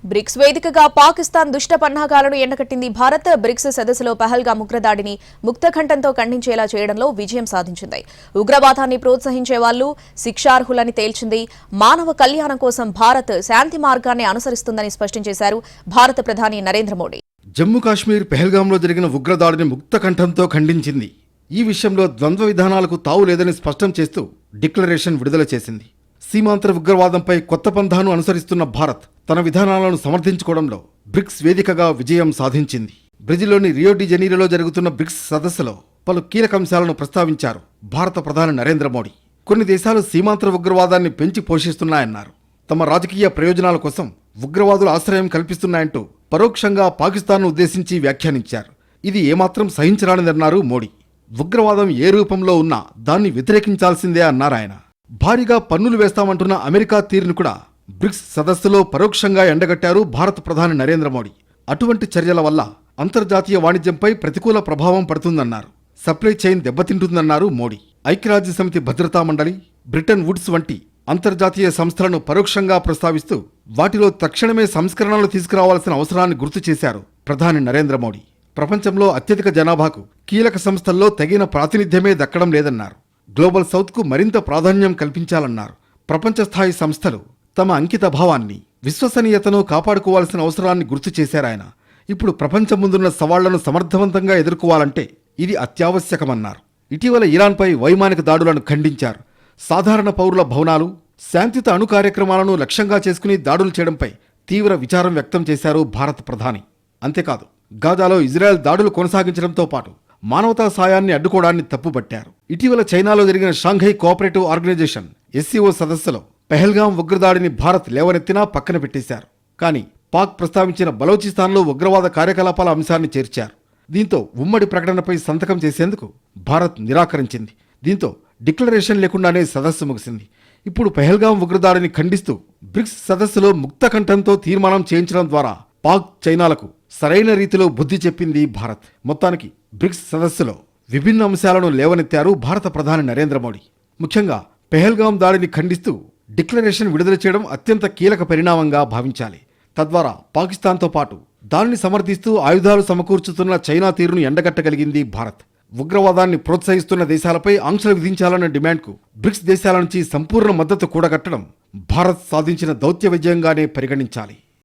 Bricks వేదికగా పాకిస్తాన్ దుష్ట పన్నాగాలను ఎండగట్టింది Bharat. Bricks సదస్సులో పహల్గామ్ ఉగ్రదాడిని ముక్తకంఠంతో ఖండించేలా చేయడంలో విజయం సాధించింది. ఉగ్రవాదాన్ని ప్రోత్సహించే వాళ్లు శిక్షార్హులని తేల్చింది. మానవ కళ్యాణం కోసం భారత్ శాంతి మార్గాన్ని అనుసరిస్తుందని స్పష్టం చేశారు భారత ప్రధాని నరేంద్ర మోడీ. జమ్మూ కాశ్మీర్ పెహల్గాంలో జరిగిన ఉగ్రదాడిని ముక్తకంఠంతో ఖండించింది. ఈ విషయంలో ద్వంద్వ విధానాలకు తావు లేదని స్పష్టం చేస్తూ డిక్లరేషన్ విడుదల చేసింది. సీమాంతర ఉగ్రవాదంపై కొత్త పంథాను అనుసరిస్తున్న భారత్ తన విధానాలను సమర్థించుకోవడంలో బ్రిక్స్ వేదికగా విజయం సాధించింది. బ్రెజిల్లోని రియో డి జనీరోలో జరుగుతున్న బ్రిక్స్ సదస్సులో పలు కీలక అంశాలను ప్రస్తావించారు భారత ప్రధాని నరేంద్ర మోడీ. కొన్ని దేశాలు సీమాంతర ఉగ్రవాదాన్ని పెంచి పోషిస్తున్నాయన్నారు. తమ రాజకీయ ప్రయోజనాల కోసం ఉగ్రవాదులు ఆశ్రయం కల్పిస్తున్నాయంటూ పరోక్షంగా పాకిస్తాన్ను ఉద్దేశించి వ్యాఖ్యానించారు. ఇది ఏమాత్రం సహించరానిదన్నారు మోడీ. ఉగ్రవాదం ఏ రూపంలో ఉన్నా దాన్ని వ్యతిరేకించాల్సిందే అన్నారాయన. భారీగా పన్నులు వేస్తామంటున్న అమెరికా తీరును కూడా బ్రిక్స్ సదస్సులో పరోక్షంగా ఎండగట్టారు భారత ప్రధాని నరేంద్ర మోడీ. అటువంటి చర్యల వల్ల అంతర్జాతీయ వాణిజ్యంపై ప్రతికూల ప్రభావం పడుతుందన్నారు. సప్లై చైన్ దెబ్బతింటుందన్నారు మోడీ. ఐక్యరాజ్యసమితి భద్రతా మండలి, బ్రిటన్ వుడ్స్ వంటి అంతర్జాతీయ సంస్థలను పరోక్షంగా ప్రస్తావిస్తూ వాటిలో తక్షణమే సంస్కరణలు తీసుకురావాల్సిన అవసరాన్ని గుర్తు చేశారు ప్రధాని నరేంద్ర మోడీ. ప్రపంచంలో అత్యధిక జనాభాకు కీలక సంస్థల్లో తగిన ప్రాతినిధ్యమే దక్కడం లేదన్నారు. గ్లోబల్ సౌత్కు మరింత ప్రాధాన్యం కల్పించాలన్నారు. ప్రపంచ స్థాయి సంస్థలు తమ అంకిత భావాన్ని, విశ్వసనీయతను కాపాడుకోవాల్సిన అవసరాన్ని గుర్తు చేశారాయన. ఇప్పుడు ప్రపంచం ముందున్న సవాళ్లను సమర్థవంతంగా ఎదుర్కోవాలంటే ఇది అత్యావశ్యకమన్నారు. ఇటీవల ఇరాన్పై వైమానిక దాడులను ఖండించారు. సాధారణ పౌరుల భవనాలు, శాంతియుత అణు కార్యక్రమాలను లక్ష్యంగా చేసుకుని దాడులు చేయడంపై తీవ్ర విచారం వ్యక్తం చేశారు భారత ప్రధాని. అంతేకాదు, గాజాలో ఇజ్రాయెల్ దాడులు కొనసాగించడంతో పాటు మానవతా సాయాన్ని అడ్డుకోవడాన్ని తప్పుపట్టారు. ఇటీవల చైనాలో జరిగిన షాంఘై కోఆపరేటివ్ ఆర్గనైజేషన్ SCO సదస్సులో పెహల్గాం ఉగ్రదాడిని భారత్ లేవనెత్తినా పక్కన పెట్టేశారు. కానీ పాక్ ప్రస్తావించిన బలోచిస్తాన్లో ఉగ్రవాద కార్యకలాపాల అంశాన్ని చేర్చారు. దీంతో ఉమ్మడి ప్రకటనపై సంతకం చేసేందుకు భారత్ నిరాకరించింది. దీంతో డిక్లరేషన్ లేకుండానే సదస్సు ముగిసింది. ఇప్పుడు పెహల్గాం ఉగ్రదాడిని ఖండిస్తూ బ్రిక్స్ సదస్సులో ముక్తకంఠంతో తీర్మానం చేయించడం ద్వారా పాక్, చైనాలకు సరైన రీతిలో బుద్ధి చెప్పింది భారత్. మొత్తానికి బ్రిక్స్ సదస్సులో విభిన్న అంశాలను లేవనెత్తారు భారత ప్రధాని నరేంద్ర మోడీ. ముఖ్యంగా పెహల్గాం దాడిని ఖండిస్తూ డిక్లరేషన్ విడుదల చేయడం అత్యంత కీలక పరిణామంగా భావించాలి. తద్వారా పాకిస్తాన్తో పాటు దానిని సమర్థిస్తూ ఆయుధాలు సమకూర్చుతున్న చైనా తీరును ఎండగట్టగలిగింది భారత్. ఉగ్రవాదాన్ని ప్రోత్సహిస్తున్న దేశాలపై ఆంక్షలు విధించాలన్న డిమాండ్కు బ్రిక్స్ దేశాల నుంచి సంపూర్ణ మద్దతు కూడగట్టడం భారత్ సాధించిన దౌత్య విజయంగానే పరిగణించాలి.